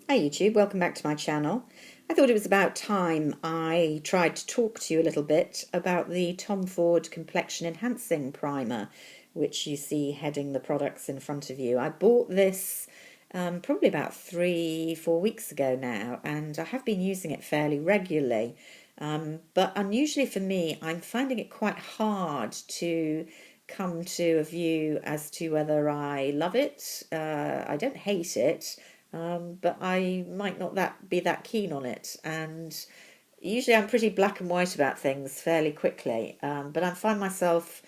Hi YouTube, welcome back to my channel. I thought it was about time I tried to talk to you a little bit about the Tom Ford Complexion Enhancing Primer, which you see heading the products in front of you. I bought this probably about 3-4 weeks ago now, and I have been using it fairly regularly. But unusually for me, I'm finding it quite hard to come to a view as to whether I love it. I don't hate it, but I might not be that keen on it. And usually I'm pretty black and white about things fairly quickly, but I find myself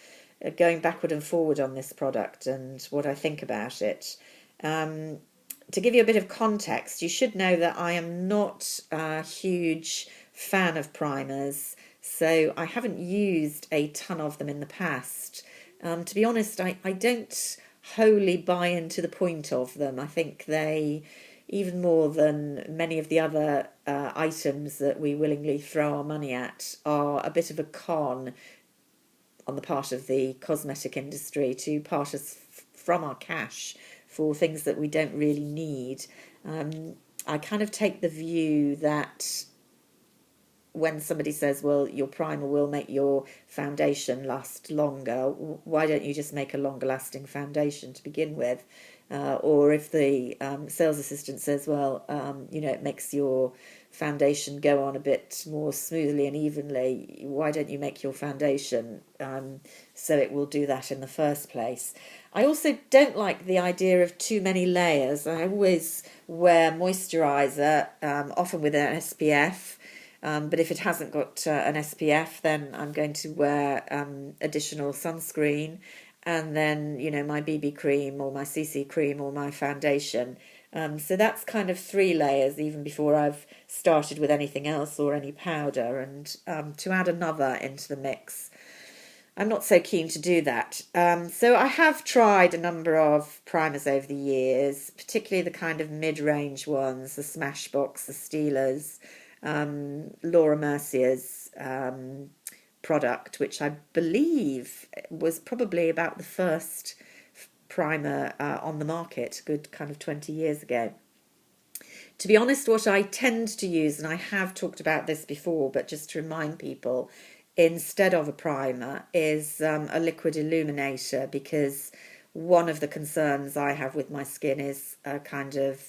going backward and forward on this product and what I think about it. To give you a bit of context, you should know that I am not a huge fan of primers, so I haven't used a ton of them in the past. To be honest, I don't wholly buy into the point of them. I think they, even more than many of the other items that we willingly throw our money at, are a bit of a con on the part of the cosmetic industry to part us from our cash for things that we don't really need. I kind of take the view that when somebody says, well, your primer will make your foundation last longer, why don't you just make a longer lasting foundation to begin with? Or if the sales assistant says, well, it makes your foundation go on a bit more smoothly and evenly, why don't you make your foundation so it will do that in the first place? I also don't like the idea of too many layers. I always wear moisturiser, often with an SPF. But if it hasn't got an SPF, then I'm going to wear additional sunscreen, and then my BB cream or my CC cream or my foundation. So that's kind of 3 layers even before I've started with anything else or any powder. And to add another into the mix, I'm not so keen to do that. So I have tried a number of primers over the years, particularly the kind of mid-range ones, the Smashbox, the Steelers, Laura Mercier's product, which I believe was probably about the first primer on the market, good kind of 20 years ago. To be honest, what I tend to use, and I have talked about this before, but just to remind people, instead of a primer is a liquid illuminator, because one of the concerns I have with my skin is a kind of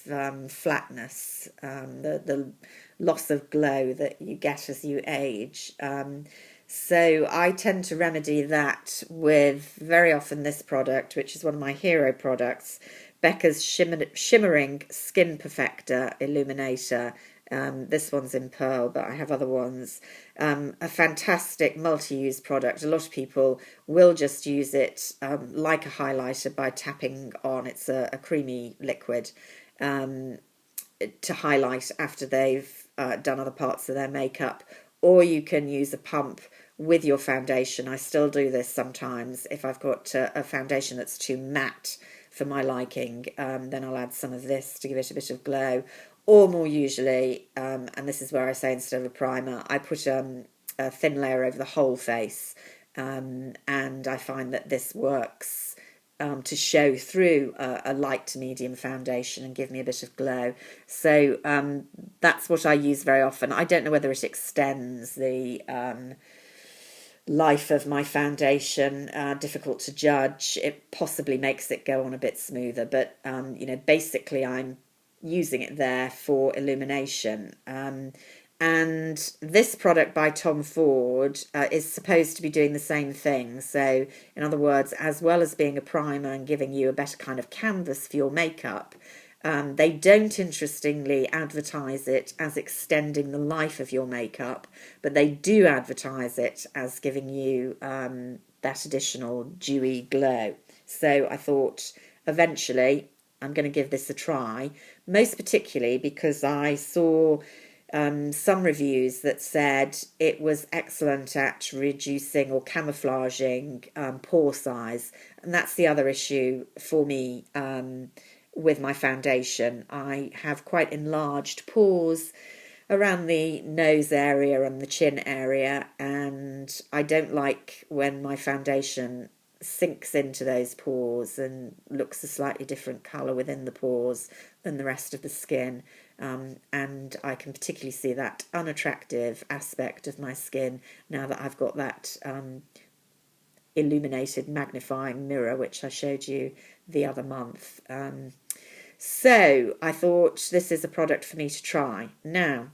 flatness, the loss of glow that you get as you age. So I tend to remedy that with very often this product, which is one of my hero products, Becca's Shimmering Skin Perfector Illuminator. This one's in pearl, but I have other ones. A fantastic multi-use product. A lot of people will just use it like a highlighter by tapping on. It's a creamy liquid to highlight after they've done other parts of their makeup. Or you can use a pump with your foundation. I still do this sometimes. If I've got a foundation that's too matte for my liking, then I'll add some of this to give it a bit of glow. Or more usually, and this is where I say instead of a primer, I put a thin layer over the whole face, and I find that this works to show through a light to medium foundation and give me a bit of glow. So that's what I use very often. I don't know whether it extends the life of my foundation, difficult to judge. It possibly makes it go on a bit smoother, but basically I'm using it there for illumination. And this product by Tom Ford is supposed to be doing the same thing. So in other words, as well as being a primer and giving you a better kind of canvas for your makeup, they don't, interestingly, advertise it as extending the life of your makeup, but they do advertise it as giving you that additional dewy glow. So I thought eventually I'm going to give this a try, most particularly because I saw some reviews that said it was excellent at reducing or camouflaging pore size. And that's the other issue for me with my foundation. I have quite enlarged pores around the nose area and the chin area, and I don't like when my foundation sinks into those pores and looks a slightly different colour within the pores than the rest of the skin. And I can particularly see that unattractive aspect of my skin now that I've got that illuminated magnifying mirror, which I showed you the other month. So I thought this is a product for me to try. Now,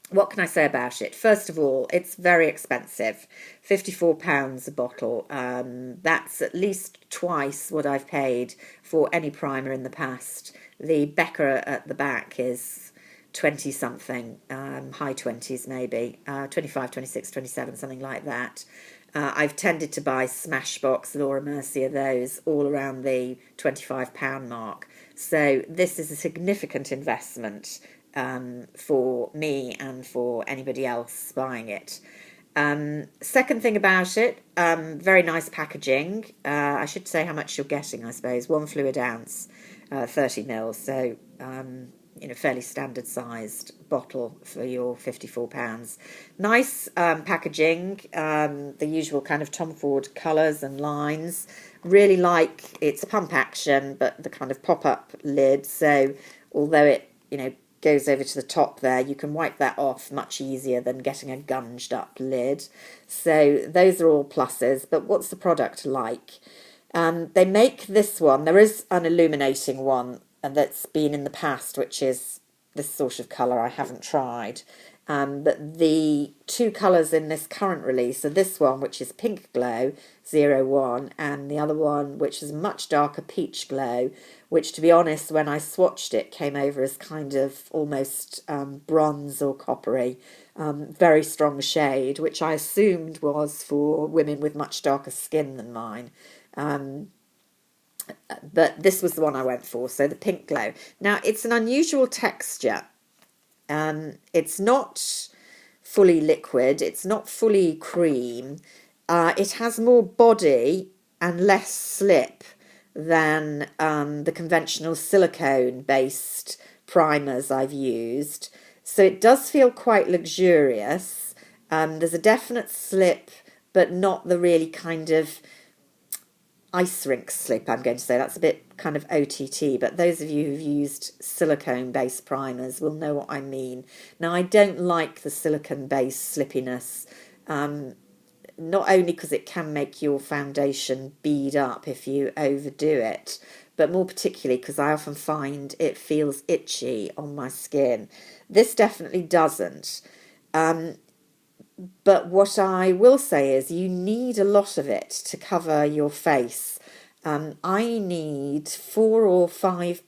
what can I say about it? First of all, it's very expensive, £54 a bottle. That's at least twice what I've paid for any primer in the past. The Becca at the back is 20 something, high 20s maybe, 25, 26, 27, something like that. I've tended to buy Smashbox, Laura Mercier, those all around the £25 mark. So this is a significant investment for me and for anybody else buying it. Second thing about it, very nice packaging. I should say how much you're getting, I suppose. 1 fluid ounce, 30 mils. So, fairly standard sized bottle for your £54. Nice packaging, the usual kind of Tom Ford colours and lines. Really like its pump action, but the kind of pop-up lid. So although it, goes over to the top there, you can wipe that off much easier than getting a gunged up lid. So those are all pluses. But what's the product like? They make this one. There is an illuminating one that's been in the past, which is this sort of colour I haven't tried. But the two colours in this current release are this one, which is Pink Glow 01, and the other one, which is much darker Peach Glow, which, to be honest, when I swatched it, came over as kind of almost bronze or coppery, very strong shade, which I assumed was for women with much darker skin than mine. But this was the one I went for, so the Pink Glow. Now, it's an unusual texture. It's not fully liquid, it's not fully cream. It has more body and less slip than the conventional silicone-based primers I've used. So it does feel quite luxurious. There's a definite slip, but not the really kind of ice rink slip, I'm going to say. That's a bit kind of OTT, but those of you who've used silicone-based primers will know what I mean. Now, I don't like the silicone-based slippiness, not only because it can make your foundation bead up if you overdo it, but more particularly because I often find it feels itchy on my skin. This definitely doesn't. But what I will say is you need a lot of it to cover your face. I need 4 or 5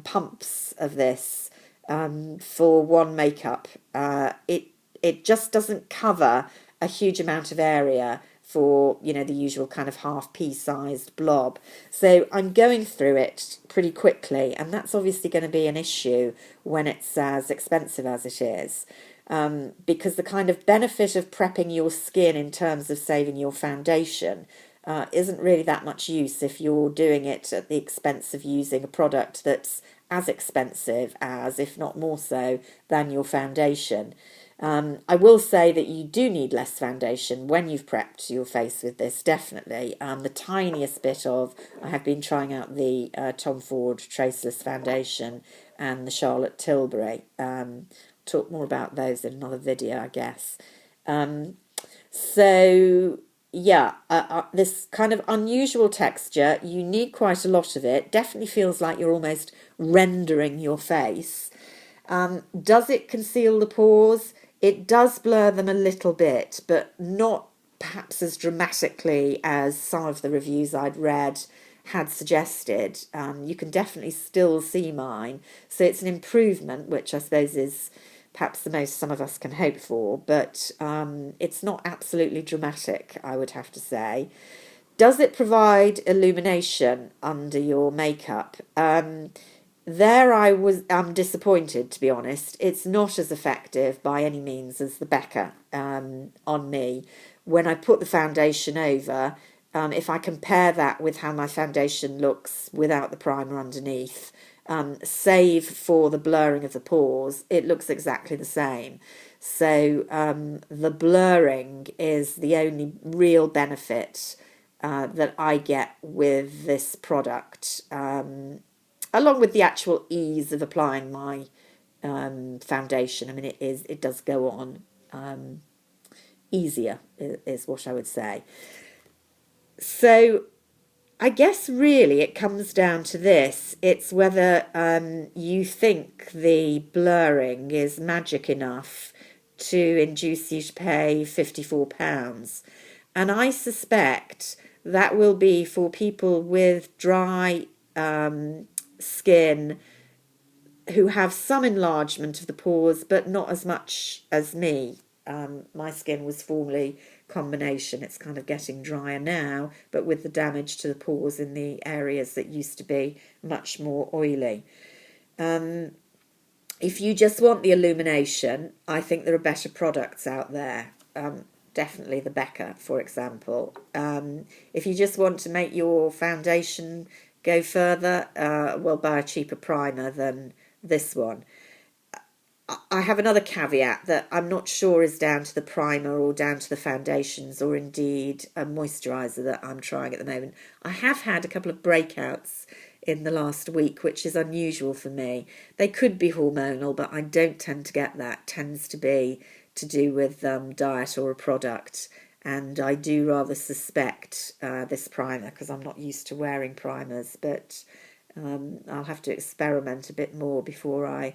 pumps of this for one makeup. It just doesn't cover a huge amount of area for, the usual kind of half pea-sized blob. So I'm going through it pretty quickly, and that's obviously going to be an issue when it's as expensive as it is. Because the kind of benefit of prepping your skin in terms of saving your foundation isn't really that much use if you're doing it at the expense of using a product that's as expensive as, if not more so, than your foundation. I will say that you do need less foundation when you've prepped your face with this, definitely. The tiniest bit of, I have been trying out the Tom Ford Traceless Foundation and the Charlotte Tilbury. Talk more about those in another video, I guess. This kind of unusual texture, you need quite a lot of it. Definitely feels like you're almost rendering your face. Does it conceal the pores? It does blur them a little bit, but not perhaps as dramatically as some of the reviews I'd read had suggested. You can definitely still see mine. So it's an improvement, which I suppose is perhaps the most some of us can hope for, but it's not absolutely dramatic, I would have to say. Does it provide illumination under your makeup? There I'm disappointed, to be honest. It's not as effective by any means as the Becca on me. When I put the foundation over, if I compare that with how my foundation looks without the primer underneath, save for the blurring of the pores, it looks exactly the same. So the blurring is the only real benefit that I get with this product, along with the actual ease of applying my foundation. I mean, it does go on easier, is what I would say. So I guess really it comes down to this. It's whether you think the blurring is magic enough to induce you to pay £54. And I suspect that will be for people with dry skin who have some enlargement of the pores, but not as much as me. My skin was formerly combination. It's kind of getting drier now, but with the damage to the pores in the areas that used to be much more oily. If you just want the illumination, I think there are better products out there. Definitely the Becca, for example. If you just want to make your foundation go further, well, buy a cheaper primer than this one. I have another caveat that I'm not sure is down to the primer or down to the foundations or indeed a moisturiser that I'm trying at the moment. I have had a couple of breakouts in the last week, which is unusual for me. They could be hormonal, but I don't tend to get that. It tends to be to do with diet or a product. And I do rather suspect this primer because I'm not used to wearing primers, but I'll have to experiment a bit more before I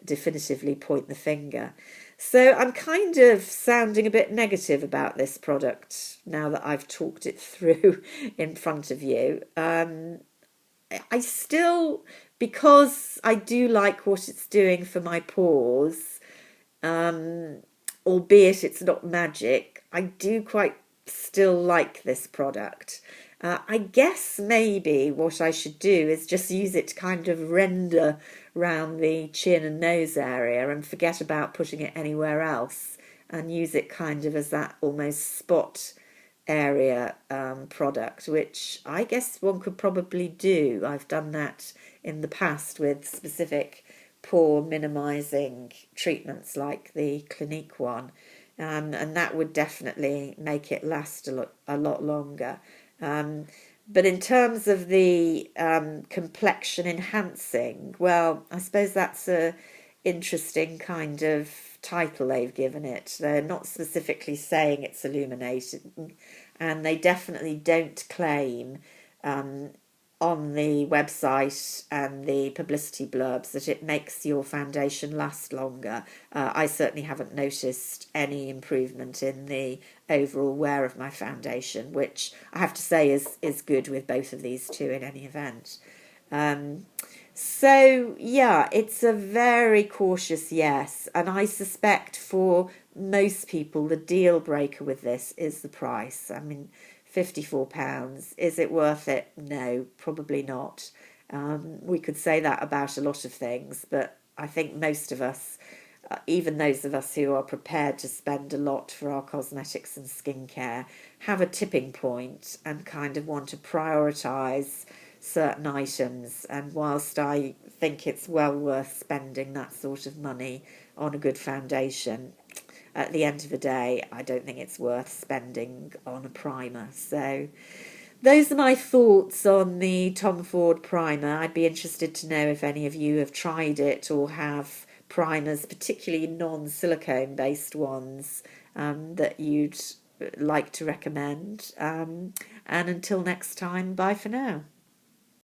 definitively point the finger. So I'm kind of sounding a bit negative about this product now that I've talked it through in front of you. I still, because I do like what it's doing for my pores, albeit it's not magic, I do quite still like this product. I guess maybe what I should do is just use it to kind of render round the chin and nose area and forget about putting it anywhere else and use it kind of as that almost spot area product, which I guess one could probably do. I've done that in the past with specific pore minimising treatments like the Clinique one, and that would definitely make it last a lot longer. But in terms of the complexion enhancing, well, I suppose that's a interesting kind of title they've given it. They're not specifically saying it's illuminating, and they definitely don't claim on the website and the publicity blurbs that it makes your foundation last longer. I certainly haven't noticed any improvement in the overall wear of my foundation, which I have to say is good with both of these two in any event. So yeah, it's a very cautious yes, and I suspect for most people the deal breaker with this is the price. I mean, £54. Is it worth it? No, probably not. We could say that about a lot of things, but I think most of us, even those of us who are prepared to spend a lot for our cosmetics and skincare, have a tipping point and kind of want to prioritise certain items. And whilst I think it's well worth spending that sort of money on a good foundation, at the end of the day, I don't think it's worth spending on a primer. So those are my thoughts on the Tom Ford primer. I'd be interested to know if any of you have tried it or have primers, particularly non-silicone based ones, that you'd like to recommend. And until next time, bye for now.